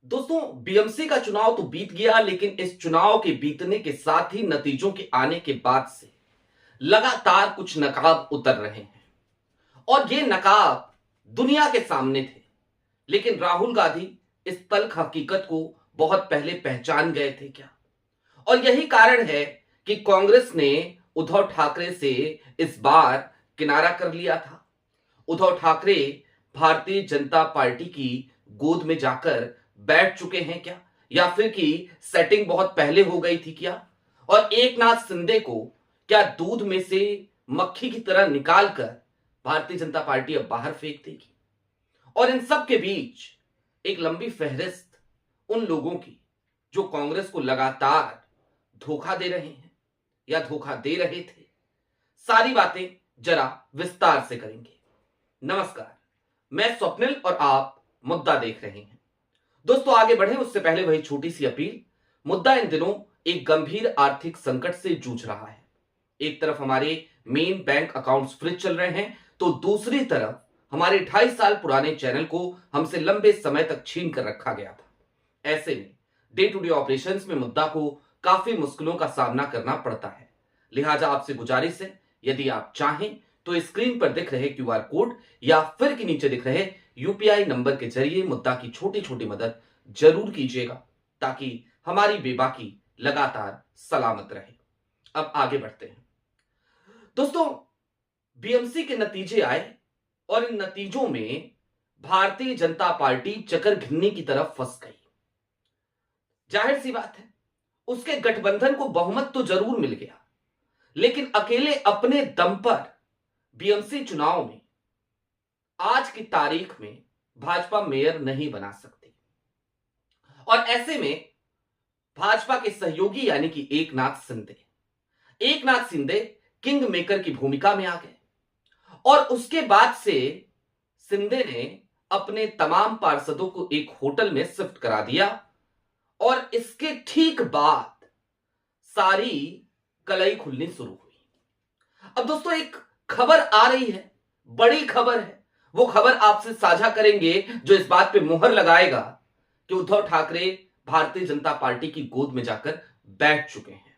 दोस्तों, बीएमसी का चुनाव तो बीत गया, लेकिन इस चुनाव के बीतने के साथ ही नतीजों के आने के बाद से लगातार कुछ नकाब उतर रहे हैं। और ये नकाब दुनिया के सामने थे, लेकिन राहुल गांधी इस तल्ख हकीकत को बहुत पहले पहचान गए थे क्या? और यही कारण है कि कांग्रेस ने उद्धव ठाकरे से इस बार किनारा कर लिया था। उद्धव ठाकरे भारतीय जनता पार्टी की गोद में जाकर बैठ चुके हैं क्या, या फिर कि सेटिंग बहुत पहले हो गई थी क्या? और एकनाथ शिंदे को क्या दूध में से मक्खी की तरह निकालकर भारतीय जनता पार्टी अब बाहर फेंक देगी? और इन सब के बीच एक लंबी फहरिस्त उन लोगों की जो कांग्रेस को लगातार धोखा दे रहे हैं या धोखा दे रहे थे। सारी बातें जरा विस्तार से करेंगे। नमस्कार, मैं स्वप्निल और आप मुद्दा देख रहे हैं। दोस्तों, आगे बढ़े उससे पहले वही छोटी सी अपील। मुद्दा इन दिनों एक गंभीर आर्थिक संकट से जूझ रहा है। एक तरफ हमारे मेन बैंक अकाउंट्स फ्रीज चल रहे हैं, तो दूसरी तरफ हमारे 2.5 साल पुराने चैनल को हमसे लंबे समय तक छीन कर रखा गया था। ऐसे में डे टू डे ऑपरेशंस में मुद्दा को काफी मुश्किलों का सामना करना पड़ता है। लिहाजा आपसे गुजारिश है, यदि आप चाहें तो स्क्रीन पर दिख रहे क्यूआर कोड या फिर के नीचे दिख रहे यूपीआई नंबर के जरिए मुद्दा की छोटी छोटी मदद जरूर कीजिएगा, ताकि हमारी बेबाकी लगातार सलामत रहे। अब आगे बढ़ते हैं। दोस्तों, बीएमसी के नतीजे आए और इन नतीजों में भारतीय जनता पार्टी चक्कर घिन्नी की तरफ फंस गई। जाहिर सी बात है, उसके गठबंधन को बहुमत तो जरूर मिल गया, लेकिन अकेले अपने दम पर बीएमसी चुनाव में आज की तारीख में भाजपा मेयर नहीं बना सकती। और ऐसे में भाजपा के सहयोगी यानी कि एकनाथ शिंदे किंग मेकर की भूमिका में आ गए। और उसके बाद से शिंदे ने अपने तमाम पार्षदों को एक होटल में शिफ्ट करा दिया, और इसके ठीक बाद सारी कलई खुलनी शुरू हुई। अब दोस्तों, एक खबर आ रही है, बड़ी खबर है। वो खबर आपसे साझा करेंगे जो इस बात पे मुहर लगाएगा कि उद्धव ठाकरे भारतीय जनता पार्टी की गोद में जाकर बैठ चुके हैं।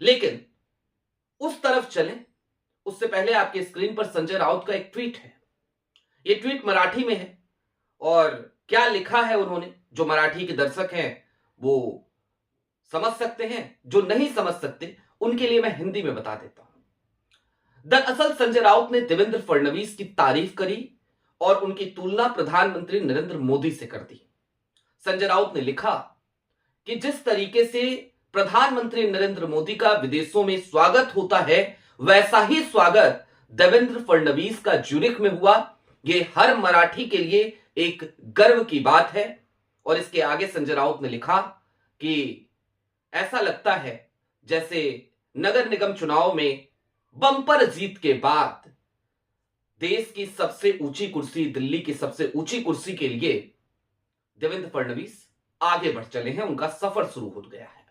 लेकिन उस तरफ चलें उससे पहले आपके स्क्रीन पर संजय राउत का एक ट्वीट है। ये ट्वीट मराठी में है, और क्या लिखा है उन्होंने, जो मराठी के दर्शक हैं वो समझ सकते हैं, जो नहीं समझ सकते उनके लिए मैं हिंदी में बता देता हूं। दरअसल संजय राउत ने देवेंद्र फडणवीस की तारीफ करी और उनकी तुलना प्रधानमंत्री नरेंद्र मोदी से कर दी। संजय राउत ने लिखा कि जिस तरीके से प्रधानमंत्री नरेंद्र मोदी का विदेशों में स्वागत होता है, वैसा ही स्वागत देवेंद्र फडणवीस का ज्यूरिख में हुआ। ये हर मराठी के लिए एक गर्व की बात है। और इसके आगे संजय राउत ने लिखा कि ऐसा लगता है जैसे नगर निगम चुनाव में बंपर जीत के बाद देश की सबसे ऊंची कुर्सी, दिल्ली की सबसे ऊंची कुर्सी के लिए देवेंद्र फडणवीस आगे बढ़ चले हैं, उनका सफर शुरू हो गया है।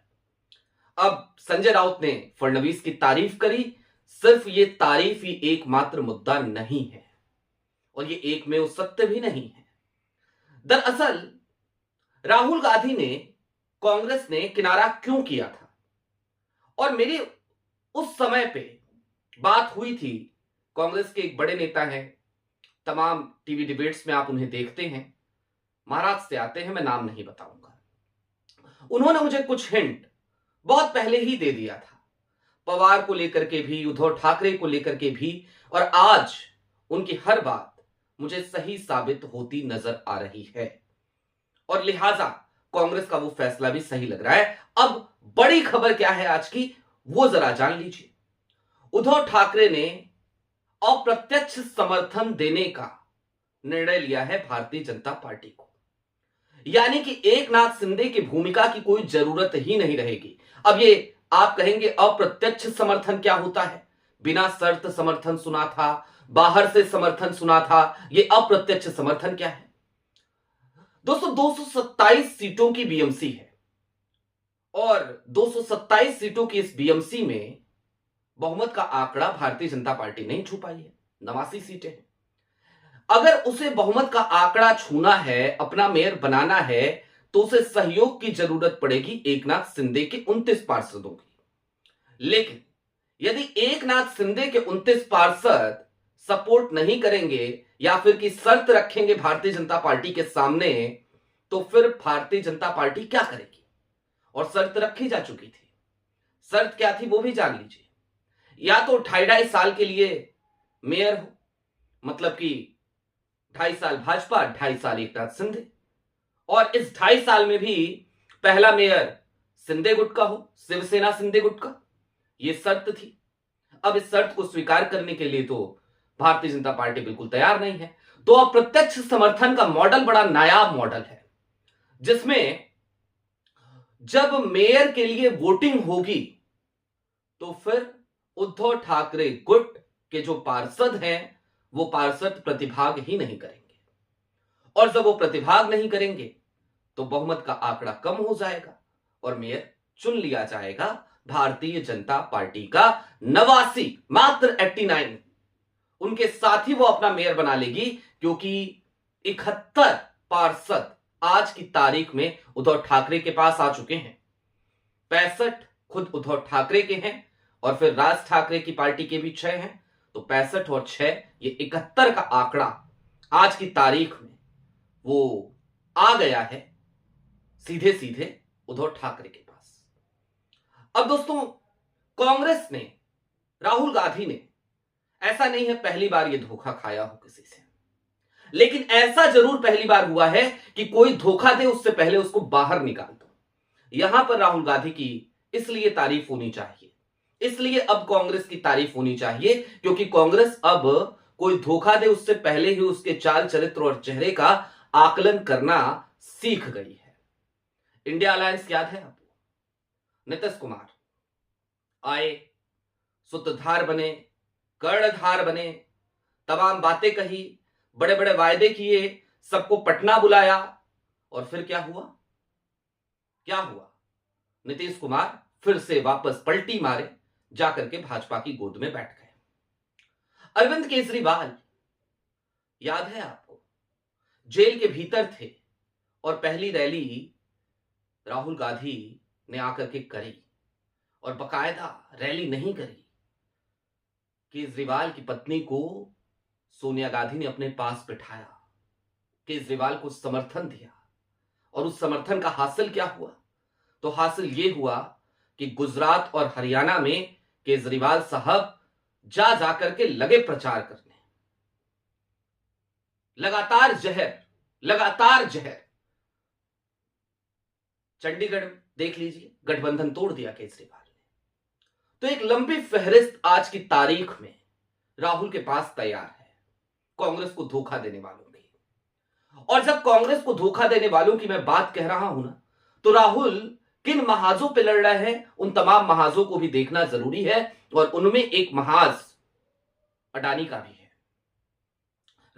अब संजय राउत ने फडणवीस की तारीफ करी। सिर्फ ये तारीफ ही एकमात्र मुद्दा नहीं है, और ये एकमेव सत्य भी नहीं है। दरअसल राहुल गांधी ने, कांग्रेस ने किनारा क्यों किया था? और मेरी उस समय पे बात हुई थी, कांग्रेस के एक बड़े नेता हैं, तमाम टीवी डिबेट्स में आप उन्हें देखते हैं, महाराष्ट्र से आते हैं, मैं नाम नहीं बताऊंगा। उन्होंने मुझे कुछ हिंट बहुत पहले ही दे दिया था, पवार को लेकर के भी, उद्धव ठाकरे को लेकर के भी, और आज उनकी हर बात मुझे सही साबित होती नजर आ रही है। और लिहाजा कांग्रेस का वो फैसला भी सही लग रहा है। अब बड़ी खबर क्या है आज की, वो जरा जान लीजिए। उद्धव ठाकरे ने अप्रत्यक्ष समर्थन देने का निर्णय लिया है भारतीय जनता पार्टी को, यानी कि एकनाथ शिंदे की भूमिका की कोई जरूरत ही नहीं रहेगी। अब ये आप कहेंगे अप्रत्यक्ष समर्थन क्या होता है? बिना शर्त समर्थन सुना था, बाहर से समर्थन सुना था, ये अप्रत्यक्ष समर्थन क्या है? दोस्तों, 227 सीटों की बीएमसी है, और 227 सीटों की इस बीएमसी में बहुमत का आंकड़ा भारतीय जनता पार्टी नहीं छू पाई है। 89 सीटें हैं। अगर उसे बहुमत का आंकड़ा छूना है, अपना मेयर बनाना है, तो उसे सहयोग की जरूरत पड़ेगी एकनाथ शिंदे के 29 पार्षदों की। लेकिन यदि एकनाथ शिंदे के 29 पार्षद सपोर्ट नहीं करेंगे या फिर की शर्त रखेंगे भारतीय जनता पार्टी के सामने, तो फिर भारतीय जनता पार्टी क्या करेगी? और शर्त रखी जा चुकी थी। शर्त क्या थी वो भी जान लीजिए। या तो 2.5 साल के लिए मेयर हो, मतलब कि 2.5 साल भाजपा, 2.5 साल एकनाथ शिंदे, और इस 2.5 साल में भी पहला मेयर शिंदे गुट का हो, शिवसेना शिंदे गुट का। यह शर्त थी। अब इस शर्त को स्वीकार करने के लिए तो भारतीय जनता पार्टी बिल्कुल तैयार नहीं है। तो अप्रत्यक्ष समर्थन का मॉडल बड़ा नायाब मॉडल है, जिसमें जब मेयर के लिए वोटिंग होगी तो फिर उद्धव ठाकरे गुट के जो पार्षद हैं वो पार्षद प्रतिभाग ही नहीं करेंगे, और जब वो प्रतिभाग नहीं करेंगे तो बहुमत का आंकड़ा कम हो जाएगा और मेयर चुन लिया जाएगा भारतीय जनता पार्टी का 89, मात्र 89। उनके साथ ही वो अपना मेयर बना लेगी, क्योंकि 71 पार्षद आज की तारीख में उद्धव ठाकरे के पास आ चुके हैं। 65 खुद उद्धव ठाकरे के हैं और फिर राज ठाकरे की पार्टी के भी 6 हैं, तो 65 और 6 ये 71 का आंकड़ा आज की तारीख में वो आ गया है सीधे सीधे उद्धव ठाकरे के पास। अब दोस्तों, कांग्रेस ने, राहुल गांधी ने, ऐसा नहीं है पहली बार ये धोखा खाया हो किसी से, लेकिन ऐसा जरूर पहली बार हुआ है कि कोई धोखा दे उससे पहले उसको बाहर निकाल दो। यहां पर राहुल गांधी की इसलिए तारीफ होनी चाहिए, इसलिए अब कांग्रेस की तारीफ होनी चाहिए, क्योंकि कांग्रेस अब कोई धोखा दे उससे पहले ही उसके चाल चरित्र और चेहरे का आकलन करना सीख गई है। इंडिया अलायंस याद है आपको? नीतीश कुमार आए, सूत्रधार बने, कर्णधार बने, तमाम बातें कही, बड़े बड़े वायदे किए, सबको पटना बुलाया, और फिर क्या हुआ? क्या हुआ? नीतीश कुमार फिर से वापस पलटी मारे, जाकर के भाजपा की गोद में बैठ गए। अरविंद केजरीवाल याद है आपको? जेल के भीतर थे और पहली रैली राहुल गांधी ने आकर के करी, और बकायदा रैली नहीं करी, केजरीवाल की पत्नी को सोनिया गांधी ने अपने पास बिठाया, केजरीवाल को समर्थन दिया, और उस समर्थन का हासिल क्या हुआ? तो हासिल यह हुआ कि गुजरात और हरियाणा में केजरीवाल साहब जा जाकर के लगे प्रचार करने, लगातार जहर। चंडीगढ़ देख लीजिए, गठबंधन तोड़ दिया केजरीवाल ने। तो एक लंबी फहरिस्त आज की तारीख में राहुल के पास तैयार है कांग्रेस को धोखा देने वालों की। और जब कांग्रेस को धोखा देने वालों की मैं बात कह रहा हूं ना, तो राहुल किन महाजों पे लड़ रहे हैं उन तमाम महाजों को भी देखना जरूरी है, और उनमें एक महाज अडानी का भी है।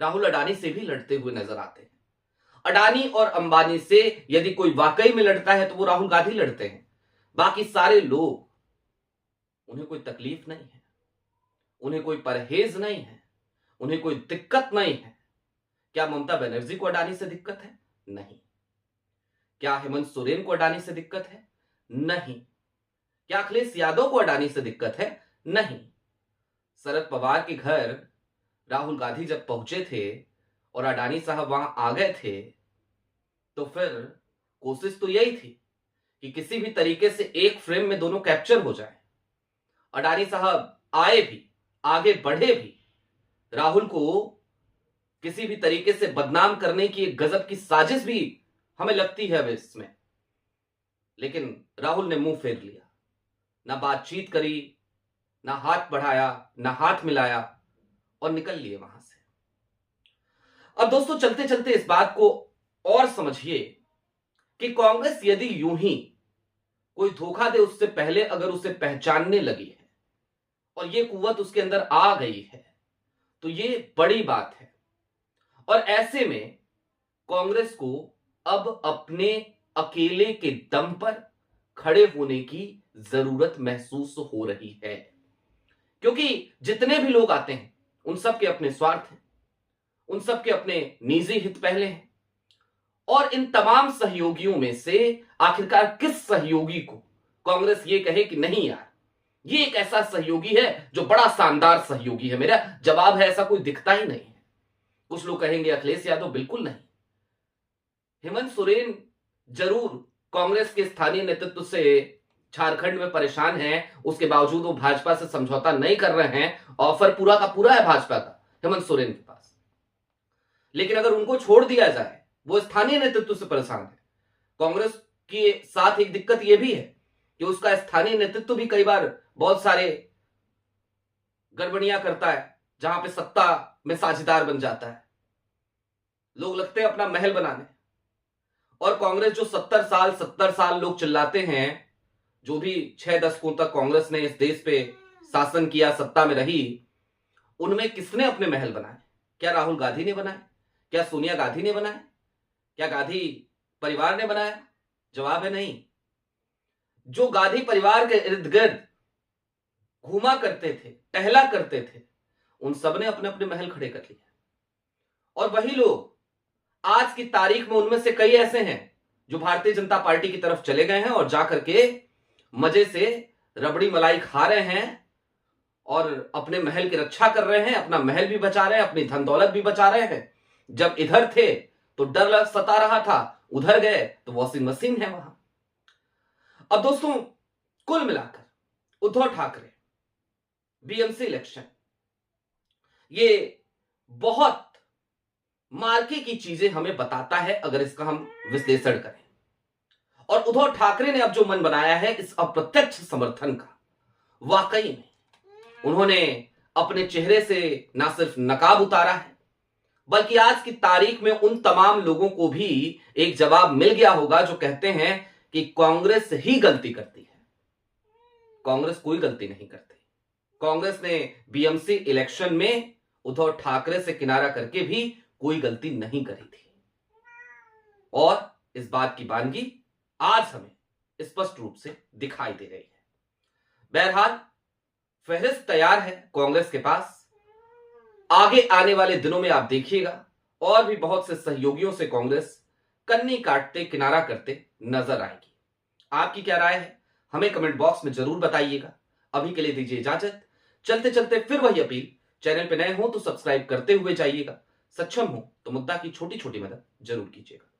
राहुल अडानी से भी लड़ते हुए नजर आते हैं। अडानी और अंबानी से यदि कोई वाकई में लड़ता है तो वो राहुल गांधी लड़ते हैं। बाकी सारे लोग, उन्हें कोई तकलीफ नहीं है, उन्हें कोई परहेज नहीं है, उन्हें कोई दिक्कत नहीं है। क्या ममता बनर्जी को अडानी से दिक्कत है? नहीं। क्या हेमंत सोरेन को अडानी से दिक्कत है? नहीं। क्या अखिलेश यादव को अडानी से दिक्कत है? नहीं। शरद पवार के घर राहुल गांधी जब पहुंचे थे और अडानी साहब वहां आ गए थे, तो फिर कोशिश तो यही थी कि किसी भी तरीके से एक फ्रेम में दोनों कैप्चर हो जाए। अडानी साहब आए भी, आगे बढ़े भी, राहुल को किसी भी तरीके से बदनाम करने की एक गजब की साजिश भी हमें लगती है अब इसमें, लेकिन राहुल ने मुंह फेर लिया, ना बातचीत करी, ना हाथ बढ़ाया, ना हाथ मिलाया, और निकल लिए वहां से। अब दोस्तों, चलते चलते इस बात को और समझिए कि कांग्रेस यदि यूं ही कोई धोखा दे उससे पहले अगर उसे पहचानने लगी है और ये कुव्वत उसके अंदर आ गई है, तो ये बड़ी बात है। और ऐसे में कांग्रेस को अब अपने अकेले के दम पर खड़े होने की जरूरत महसूस हो रही है, क्योंकि जितने भी लोग आते हैं उन सब के अपने स्वार्थ हैं, उन सब के अपने निजी हित पहले हैं, और इन तमाम सहयोगियों में से आखिरकार किस सहयोगी को कांग्रेस ये कहे कि नहीं यार, ये एक ऐसा सहयोगी है जो बड़ा शानदार सहयोगी है? मेरा जवाब है, ऐसा कोई दिखता ही नहीं है। कुछ लोग कहेंगे अखिलेश यादव, बिल्कुल नहीं। हेमंत सोरेन जरूर कांग्रेस के स्थानीय नेतृत्व से झारखंड में परेशान हैं, उसके बावजूद वो भाजपा से समझौता नहीं कर रहे हैं। ऑफर पूरा का पूरा है भाजपा का हेमंत सोरेन के पास। लेकिन अगर उनको छोड़ दिया जाए, वो स्थानीय नेतृत्व से परेशान है। कांग्रेस के साथ एक दिक्कत यह भी है कि उसका स्थानीय नेतृत्व भी कई बार बहुत सारे गड़बड़ियां करता है, जहां पे सत्ता में साझेदार बन जाता है। लोग लगते हैं अपना महल बनाने, और कांग्रेस जो 70 साल लोग चिल्लाते हैं, जो भी 6 दशकों तक कांग्रेस ने इस देश पे शासन किया, सत्ता में रही, उनमें किसने अपने महल बनाए? क्या राहुल गांधी ने बनाए? क्या सोनिया गांधी ने बनाए? क्या गांधी परिवार ने बनाया? जवाब है नहीं। जो गांधी परिवार के इर्द गिर्द घूमा करते थे, टहला करते थे, उन सब ने अपने अपने महल खड़े कर लिए। और वही लोग आज की तारीख में, उनमें से कई ऐसे हैं जो भारतीय जनता पार्टी की तरफ चले गए हैं और जाकर के मजे से रबड़ी मलाई खा रहे हैं और अपने महल की रक्षा कर रहे हैं, अपना महल भी बचा रहे हैं, अपनी धन दौलत भी बचा रहे हैं। जब इधर थे तो डर सता रहा था, उधर गए तो वॉशिंग मशीन है वहां। अब दोस्तों, कुल मिलाकर उद्धव ठाकरे बीएमसी इलेक्शन, ये बहुत मार्के की चीजें हमें बताता है अगर इसका हम विश्लेषण करें। और उद्धव ठाकरे ने अब जो मन बनाया है इस अप्रत्यक्ष समर्थन का, वाकई में उन्होंने अपने चेहरे से ना सिर्फ नकाब उतारा है, बल्कि आज की तारीख में उन तमाम लोगों को भी एक जवाब मिल गया होगा जो कहते हैं कि कांग्रेस ही गलती करती है। कांग्रेस कोई गलती नहीं करती। कांग्रेस ने बीएमसी इलेक्शन में उद्धव ठाकरे से किनारा करके भी कोई गलती नहीं करी थी, और इस बात की बानगी आज हमें स्पष्ट रूप से दिखाई दे रही है। बहरहाल, फहरिस्त तैयार है कांग्रेस के पास। आगे आने वाले दिनों में आप देखिएगा और भी बहुत से सहयोगियों से कांग्रेस कन्नी काटते, किनारा करते नजर आएगी। आपकी क्या राय है, हमें कमेंट बॉक्स में जरूर बताइएगा। अभी के लिए दीजिए इजाजत। चलते चलते फिर वही अपील, चैनल पे नए हो तो सब्सक्राइब करते हुए जाइएगा, सक्षम हो तो मुद्दा की छोटी छोटी मदद जरूर कीजिएगा।